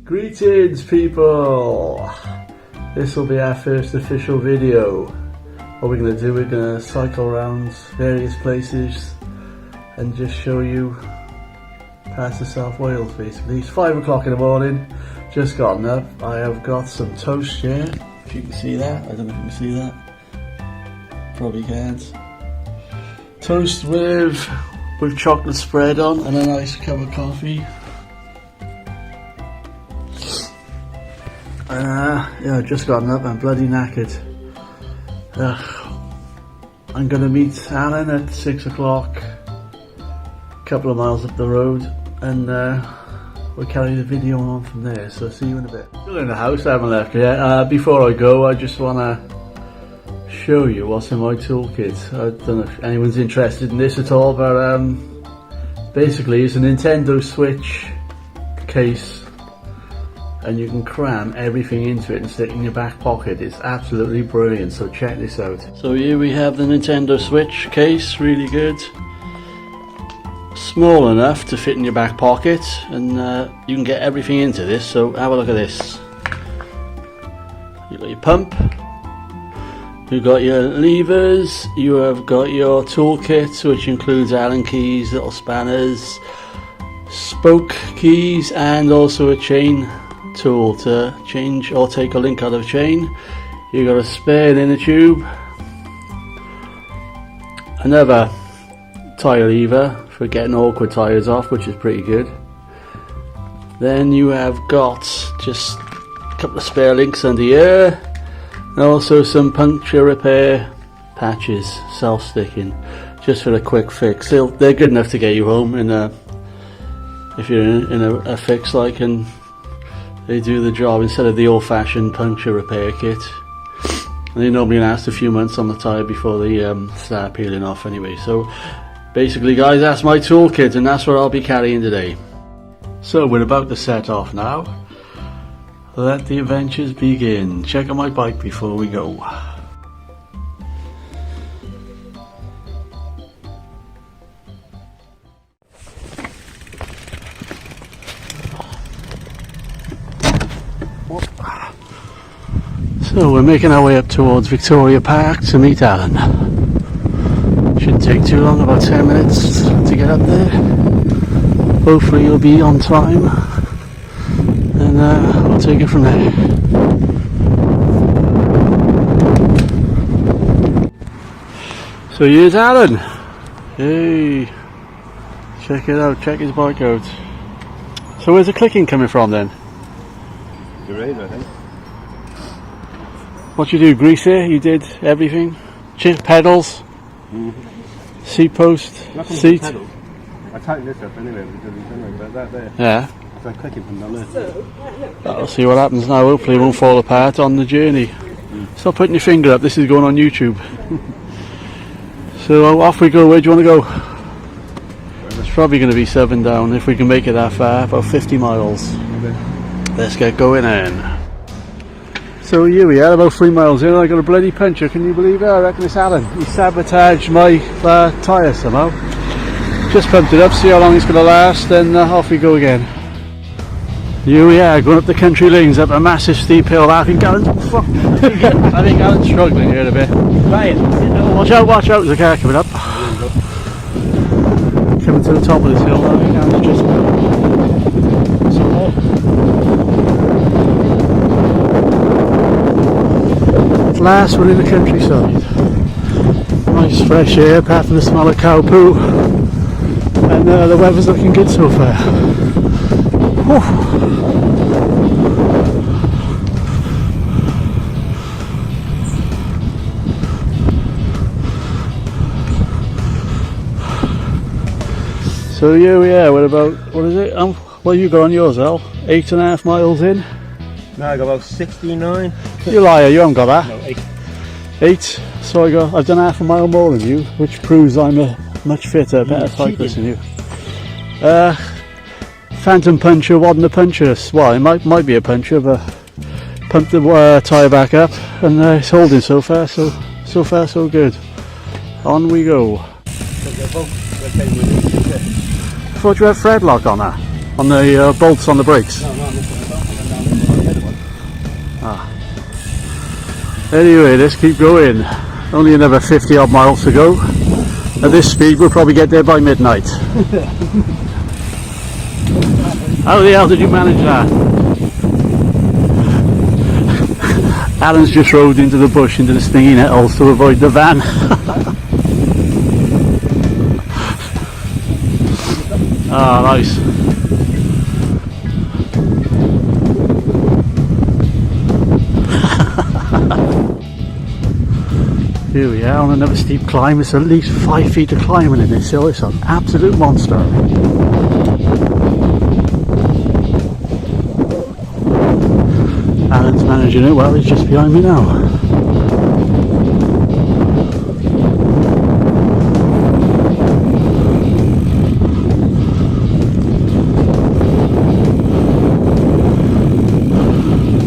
Greetings people! This will be our first official video. What we're going to do, we're going to cycle around various places and just show you parts of South Wales basically. It's 5 o'clock in the morning, just gotten up. I have got some toast here, if you can see that. I don't know if you can see that. Probably can't. Toast with chocolate spread on and a nice cup of coffee. Yeah, I've just gotten up, I'm bloody knackered. I'm going to meet Alan at 6 o'clock, a couple of miles up the road, and we'll carry the video on from there, so see you in a bit. Still in the house, I haven't left yet. Before I go, I just want to show you what's in my toolkit. I don't know if anyone's interested in this at all, but basically it's a Nintendo Switch case, and you can cram everything into it and stick it in your back pocket. It's absolutely brilliant, so check this out. So here we have the Nintendo Switch case, really good. Small enough to fit in your back pocket, and you can get everything into this, so have a look at this. You've got your pump, you've got your levers, you have got your toolkit, which includes Allen keys, little spanners, spoke keys, and also a chain tool to change or take a link out of a chain. You got a spare inner tube, another tyre lever for getting awkward tyres off, which is pretty good. Then you have got just a couple of spare links under here, and also some puncture repair patches, self-sticking, just for a quick fix. They're good enough to get you home in a, if you're in a fix like, and they do the job instead of the old-fashioned puncture repair kit. And they normally last a few months on the tyre before they start peeling off anyway. So basically guys, that's my toolkit, and that's what I'll be carrying today. So we're about to set off now. Let the adventures begin. Check out my bike before we go. So we're making our way up towards Victoria Park to meet Alan. Shouldn't take too long, about 10 minutes to get up there. Hopefully you'll be on time, and we'll take it from there. So here's Alan. Hey, check it out, check his bike out. So where's the clicking coming from then? The rain, I think. What you do, grease it? You did everything? Pedals? Seat post? Seat? I tightened this up anyway because it's done like that there. Yeah. It's like clicking from down there. I'll see what happens now. Hopefully it won't fall apart on the journey. Stop putting your finger up, this is going on YouTube. So off we go. Where do you want to go? It's probably going to be 7 down if we can make it that far, about 50 miles. Let's get going in. So here we are, about 3 miles in, I got a bloody puncture, can you believe it? I reckon it's Alan. He sabotaged my tyre somehow. Just pumped it up, see how long it's going to last, then off we go again. Here we are, going up the country lanes, up a massive steep hill. I think Alan's struggling here a bit. Right, watch out, there's a car coming up. Coming to the top of this hill, I think Alan's just... Last one in the countryside. Nice fresh air apart from the smell of cow poo, and the weather's looking good so far. Whew. So here we are, we're about, what is it? What you got on yours, Al? 8.5 miles in? No, I got about 69. You liar, you haven't got that. No, 8. 8, so I've done half a mile more than you, which proves I'm a much fitter, better cyclist than you. Phantom puncture wasn't a puncture. Well, it might be a puncture, but pumped the tyre back up, and it's holding so far, so far so good. On we go. I thought you had thread lock on that, on the bolts on the brakes. No, Anyway, let's keep going. Only another 50 odd miles to go. At this speed we'll probably get there by midnight. How the hell did you manage that? Alan's just rode into the bush, into the stinging nettles to avoid the van. Ah, nice. Here we are on another steep climb. It's at least 5 feet of climbing in this hill. It's an absolute monster. Alan's managing it well. He's just behind me now.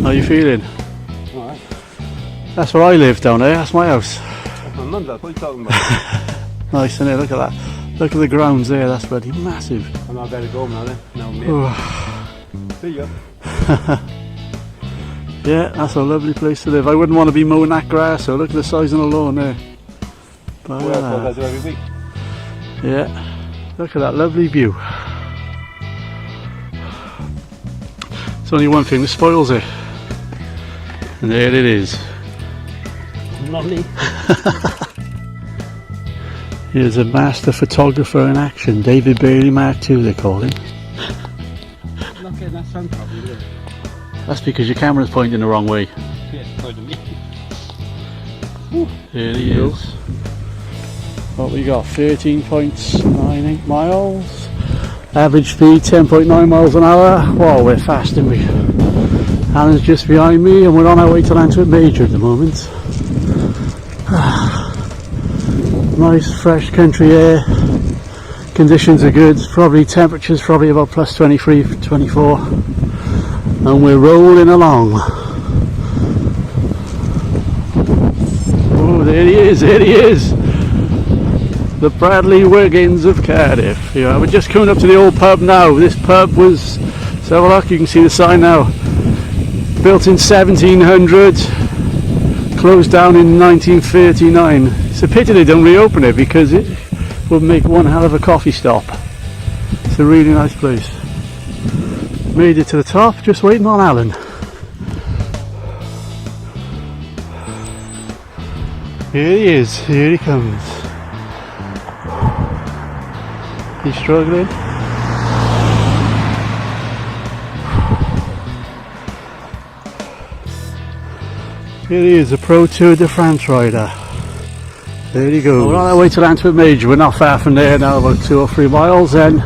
How are you feeling? Alright. That's where I live down there. That's my house. That's my mum's house. What are you talking about? Nice, isn't it? Look at that. Look at the grounds there. That's bloody massive. I'm not better go now then. No, mate. Oh. See ya. Yeah, that's a lovely place to live. I wouldn't want to be mowing that grass, so look at the size of the lawn there. But, Well, that's what I do every week. yeah, look at that lovely view. It's only one thing that spoils it. And there it is. Lovely. Here's a master photographer in action, David Bailey Mark II they call him. Not getting that sun probably, is it? That's because your camera's pointing the wrong way. Yeah, pardon me. There he is. What we got? 13.98 miles. Average speed 10.9 miles an hour. Wow, we're fast, aren't we? Alan's just behind me and we're on our way to Antwerp Major at the moment. Nice fresh country air. Conditions are good. Probably temperatures probably about plus 23, 24. And we're rolling along. Oh, there he is, there he is. The Bradley Wiggins of Cardiff. Yeah, we're just coming up to the old pub now. This pub was, let's have a look, you can see the sign now. Built in 1700, closed down in 1939. It's a pity they don't reopen it because it would make one hell of a coffee stop. It's a really nice place. Made it to the top, just waiting on Alan. Here he is, here he comes. He's struggling. Here he is, a Pro Tour de France rider. There he goes. We're on our way to the Antwerp Major. We're not far from there now, about 2 or 3 miles. Then,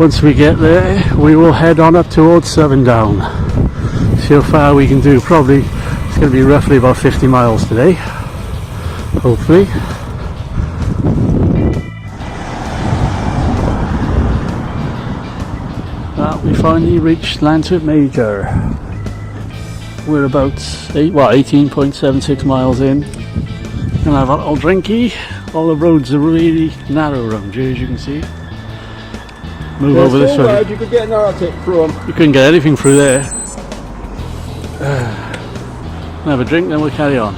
once we get there, we will head on up towards Sundown. See how far we can do. Probably it's going to be roughly about 50 miles today. Hopefully. Well, we finally reached Antwerp Major. We're about 18.76 miles in. Gonna have a little drinky. All the roads are really narrow around here, as you can see. Move over this way. You could get an Arctic through them. You couldn't get anything through there. Have a drink, then we'll carry on.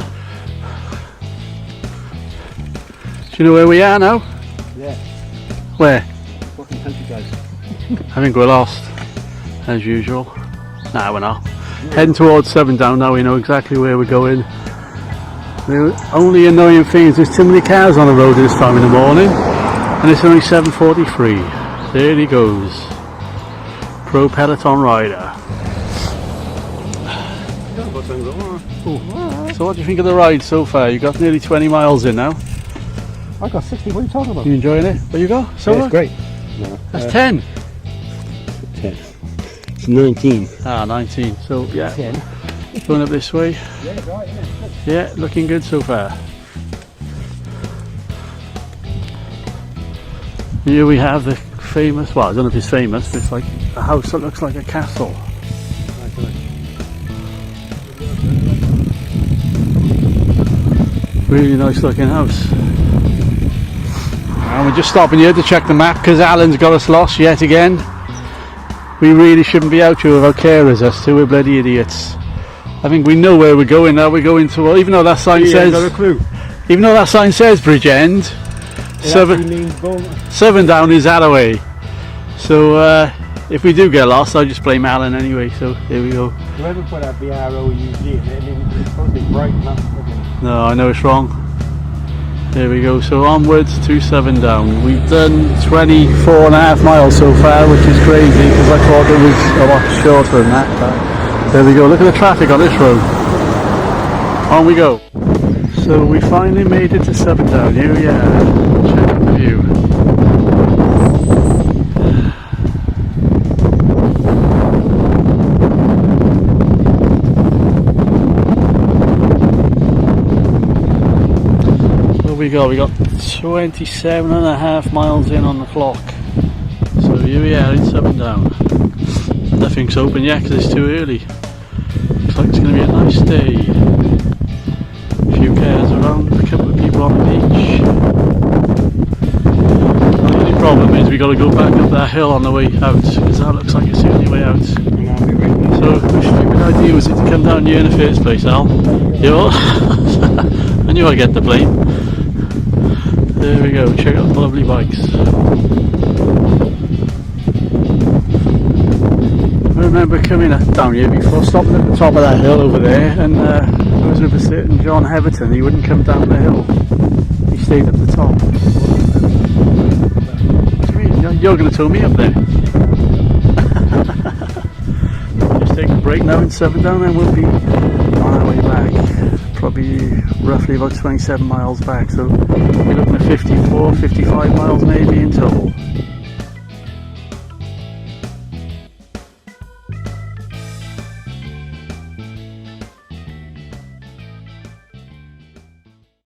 Do you know where we are now? Yeah. Where? Fucking country guys. I think we're lost, as usual. Nah, we're not. Heading towards Sundown now, we know exactly where we're going. The only annoying thing is there's too many cars on the road at this time in the morning, and it's only 7:43. There he goes. Pro Peloton rider. So what do you think of the ride so far? You got nearly 20 miles in now. I got 60, what are you talking about? You enjoying it? Where you go? So yeah, it's great. No, that's 10. 10. It's 19. Ah, 19. So yeah, 10. going up this way. Yeah, right, yeah. Yeah, looking good so far. Here we have the famous, well, I don't know if it's famous, but it's like a house that looks like a castle. Really nice looking house. And we're just stopping here to check the map because Alan's got us lost yet again. We really shouldn't be out here without carers, us two, we're bloody idiots. I think we know where we're going now. We're going to, well, even though that sign You ain't got a says, clue. even though that sign says Bridge End, It actually means Seven Down is that away. So if we do get lost, I'll just blame Alan anyway. So here we go. Whoever put that B-R-O-U-G, it's supposed to be bright, not fucking... No, I know it's wrong. There we go. So onwards to Seven Down. We've done 24.5 miles so far, which is crazy because I thought it was a lot shorter than that. But there we go. Look at the traffic on this road. On we go. So we finally made it to Seven Down. Here we are. Check out the view. We got 27.5 miles in on the clock, so here we are in Seven Down. Nothing's open yet because it's too early. Looks like it's going to be a nice day. A few cars around, a couple of people on the beach. The only problem is we got to go back up that hill on the way out because that looks like it's the only way out. So the stupid idea was it to come down here in the first place, Al? Yo, I knew I'd get the blame. There we go, check out the lovely bikes. I remember coming down here before, stopping at the top of that hill over there, and I was with a certain John Heverton. He wouldn't come down the hill, he stayed at the top. What do you mean? You're going to tow me up there? Just take a break now in Seven Down and we'll be on our way back. Probably roughly about 27 miles back, so we're looking at 54, 55 miles maybe in total.